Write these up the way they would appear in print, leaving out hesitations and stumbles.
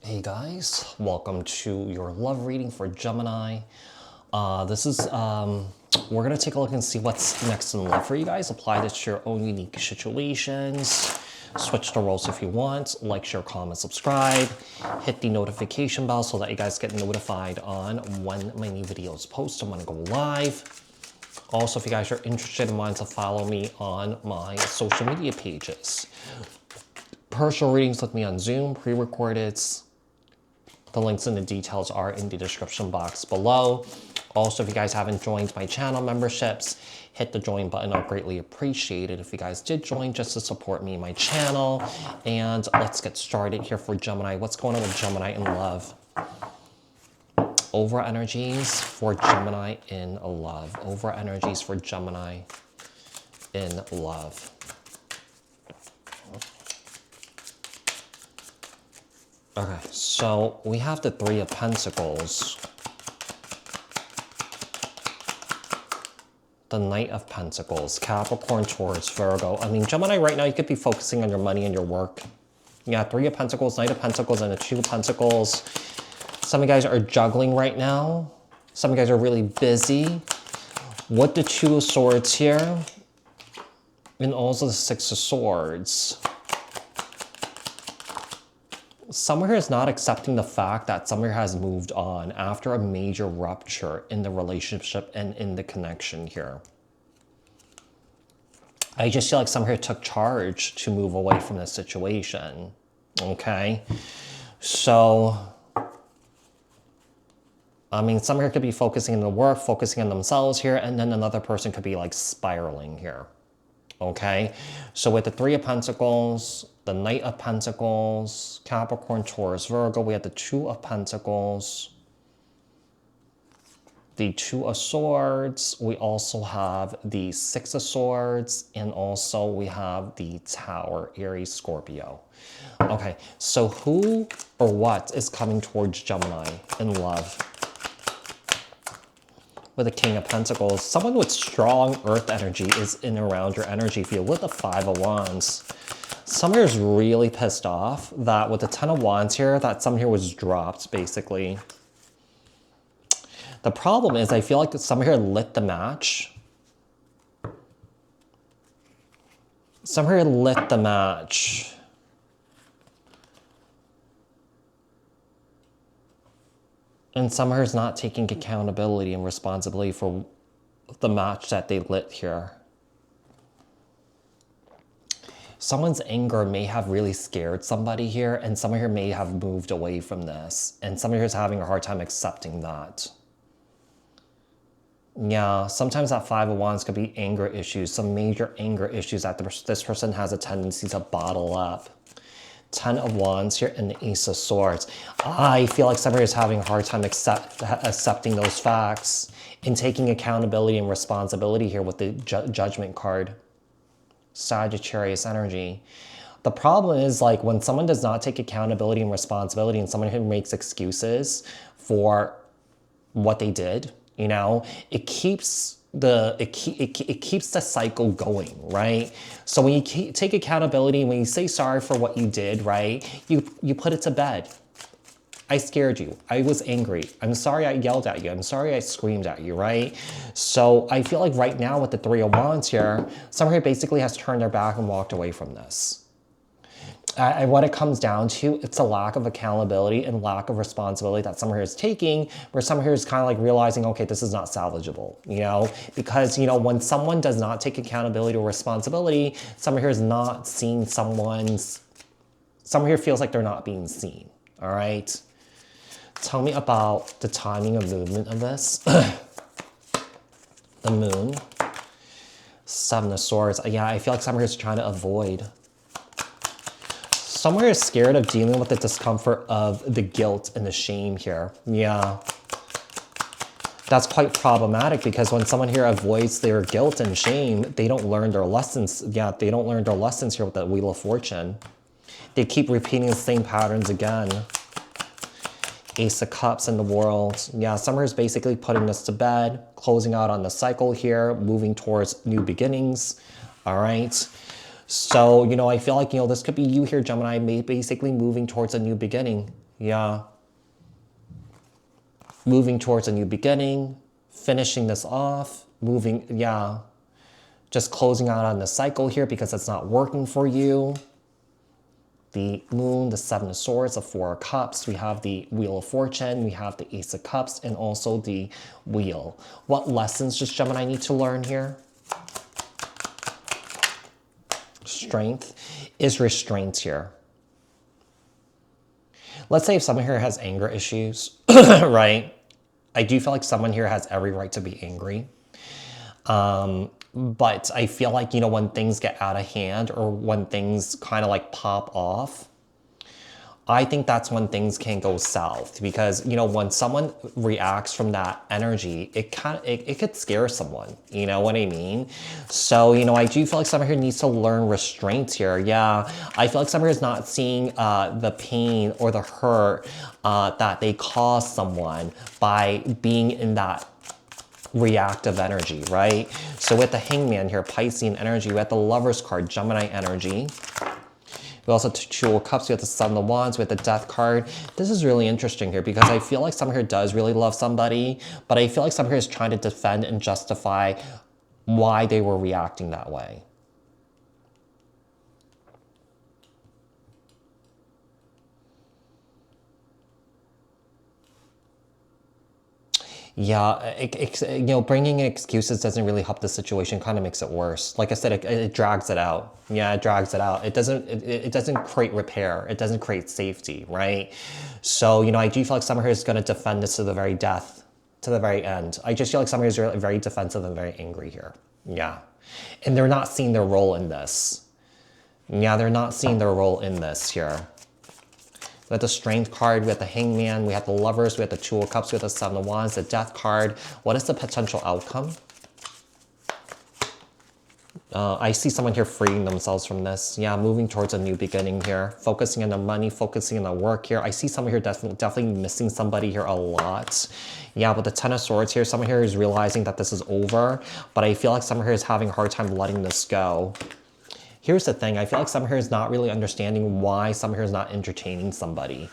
Hey guys, welcome to your love reading for Gemini. We're gonna take a look and see what's next in love for you guys. Apply this to your own unique situations. Switch the roles if you want. Like, share, comment, subscribe. Hit the notification bell so that you guys get notified on when my new videos post and when I go live. Also, if you guys are interested in wanting to follow me on my social media pages. Personal readings with me on Zoom, pre-recorded. The links and the details are in the description box below. Also, if you guys haven't joined my channel memberships, hit the join button. I'll greatly appreciate it if you guys did join just to support me and my channel. And let's get started here for Gemini. What's going on with Gemini in love? Over energies for Gemini in love. Over energies for Gemini in love. Okay, so we have the Three of Pentacles, the Knight of Pentacles, Capricorn, Taurus, Virgo. I mean, Gemini, right now, you could be focusing on your money and your work. Yeah, Three of Pentacles, Knight of Pentacles, and the Two of Pentacles. Some of you guys are juggling right now. Some of you guys are really busy. With the Two of Swords here, and also the Six of Swords. Someone here is not accepting the fact that someone here has moved on after a major rupture in the relationship and in the connection here. I just feel like someone here took charge to move away from this situation. Okay? So, I mean, someone here could be focusing on the work, focusing on themselves here, and then another person could be like spiraling here. Okay? So with the Three of Pentacles, the Knight of Pentacles, Capricorn, Taurus, Virgo, we have the Two of Pentacles, the Two of Swords, we also have the Six of Swords, and also we have the Tower, Aries, Scorpio. Okay, so who or what is coming towards Gemini in love? With the King of Pentacles, someone with strong earth energy is in and around your energy field. With the Five of Wands, someone here is really pissed off that with the Ten of Wands here, that someone here was dropped, basically. The problem is, I feel like someone here lit the match. Someone here lit the match. And someone here is not taking accountability and responsibility for the match that they lit here. Someone's anger may have really scared somebody here, and someone here may have moved away from this, and someone here is having a hard time accepting that. Yeah, sometimes that Five of Wands could be anger issues, some major anger issues that this person has a tendency to bottle up. Ten of Wands here and the Ace of Swords. I feel like somebody is having a hard time accepting those facts and taking accountability and responsibility here with the Judgment card. Sagittarius energy. The problem is, like, when someone does not take accountability and responsibility, and someone who makes excuses for what they did, you know, it keeps it keeps the cycle going, right? So when you take accountability, when you say sorry for what you did, right, you put it to bed. I scared you. I was angry. I'm sorry I yelled at you. I'm sorry I screamed at you, right? So I feel like right now with the Three of Wands here, someone here basically has turned their back and walked away from this. What it comes down to, it's a lack of accountability and lack of responsibility that someone here is taking, where someone here is kind of like realizing, okay, this is not salvageable, you know? Because, you know, when someone does not take accountability or responsibility, someone here is not seeing someone here feels like they're not being seen, all right? Tell me about the timing of movement of this. The Moon. Seven of Swords. Yeah, I feel like someone here is trying to avoid. Someone here is scared of dealing with the discomfort of the guilt and the shame here. Yeah. That's quite problematic because when someone here avoids their guilt and shame, they don't learn their lessons. Yeah, they don't learn their lessons here with the Wheel of Fortune. They keep repeating the same patterns again. Ace of Cups in the World. Yeah, someone here is basically putting this to bed, closing out on the cycle here, moving towards new beginnings. All right. So, you know, I feel like, you know, this could be you here, Gemini, basically moving towards a new beginning. Yeah. Moving towards a new beginning, finishing this off, moving, yeah. Just closing out on the cycle here because it's not working for you. The Moon, the Seven of Swords, the Four of Cups. We have the Wheel of Fortune. We have the Ace of Cups and also the Wheel. What lessons does Gemini need to learn here? Strength is restraint here. Let's say if someone here has anger issues, right? I do feel like someone here has every right to be angry. But I feel like, you know, when things get out of hand or when things kind of like pop off, I think that's when things can go south because, you know, when someone reacts from that energy, it could scare someone, you know what I mean? So, you know, I do feel like someone here needs to learn restraint here. Yeah, I feel like someone here is not seeing the pain or the hurt that they cause someone by being in that reactive energy, right? So with the Hangman here, Piscean energy, we have the Lover's card, Gemini energy. We also have the Two of Cups, we have the Sun of Wands, we have the Death card. This is really interesting here because I feel like someone here does really love somebody, but I feel like someone here is trying to defend and justify why they were reacting that way. Yeah, you know, bringing in excuses doesn't really help the situation, kind of makes it worse. Like I said, it drags it out. Yeah, it drags it out. It doesn't create repair. It doesn't create safety, right? So, you know, I do feel like someone here is going to defend this to the very death, to the very end. I just feel like someone here is really, very defensive and very angry here. Yeah. And they're not seeing their role in this. Yeah, they're not seeing their role in this here. We have the Strength card, we have the Hangman, we have the Lovers, we have the Two of Cups, we have the Seven of Wands, the Death card. What is the potential outcome? I see someone here freeing themselves from this. Yeah, moving towards a new beginning here. Focusing on the money, focusing on the work here. I see someone here definitely missing somebody here a lot. Yeah, with the Ten of Swords here, someone here is realizing that this is over, but I feel like someone here is having a hard time letting this go. Here's the thing, I feel like someone here is not really understanding why someone here is not entertaining somebody.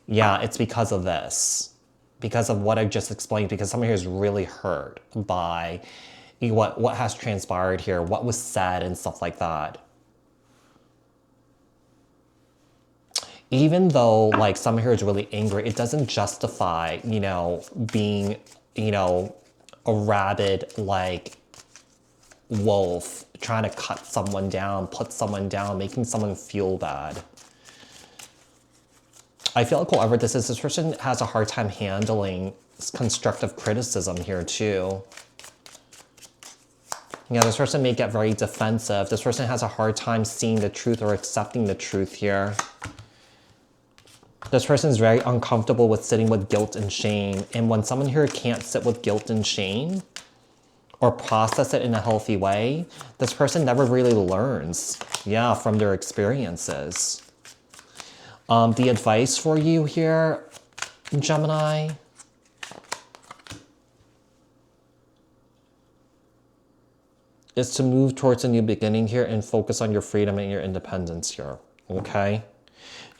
Yeah, it's because of this. Because of what I just explained, because someone here is really hurt by what has transpired here, what was said and stuff like that. Even though like someone here is really angry, it doesn't justify, you know, being, you know, a rabid like wolf trying to cut someone down, put someone down, making someone feel bad. I feel like whoever this is, this person has a hard time handling constructive criticism here too. Yeah, this person may get very defensive. This person has a hard time seeing the truth or accepting the truth here. This person is very uncomfortable with sitting with guilt and shame. And when someone here can't sit with guilt and shame, or process it in a healthy way, this person never really learns, yeah, from their experiences. The advice for you here, Gemini, is to move towards a new beginning here and focus on your freedom and your independence here, okay?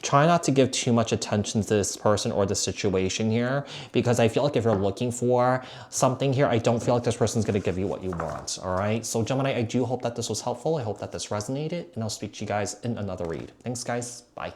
Try not to give too much attention to this person or the situation here, because I feel like if you're looking for something here, I don't feel like this person's going to give you what you want, all right? So Gemini, I do hope that this was helpful. I hope that this resonated, and I'll speak to you guys in another read. Thanks, guys. Bye.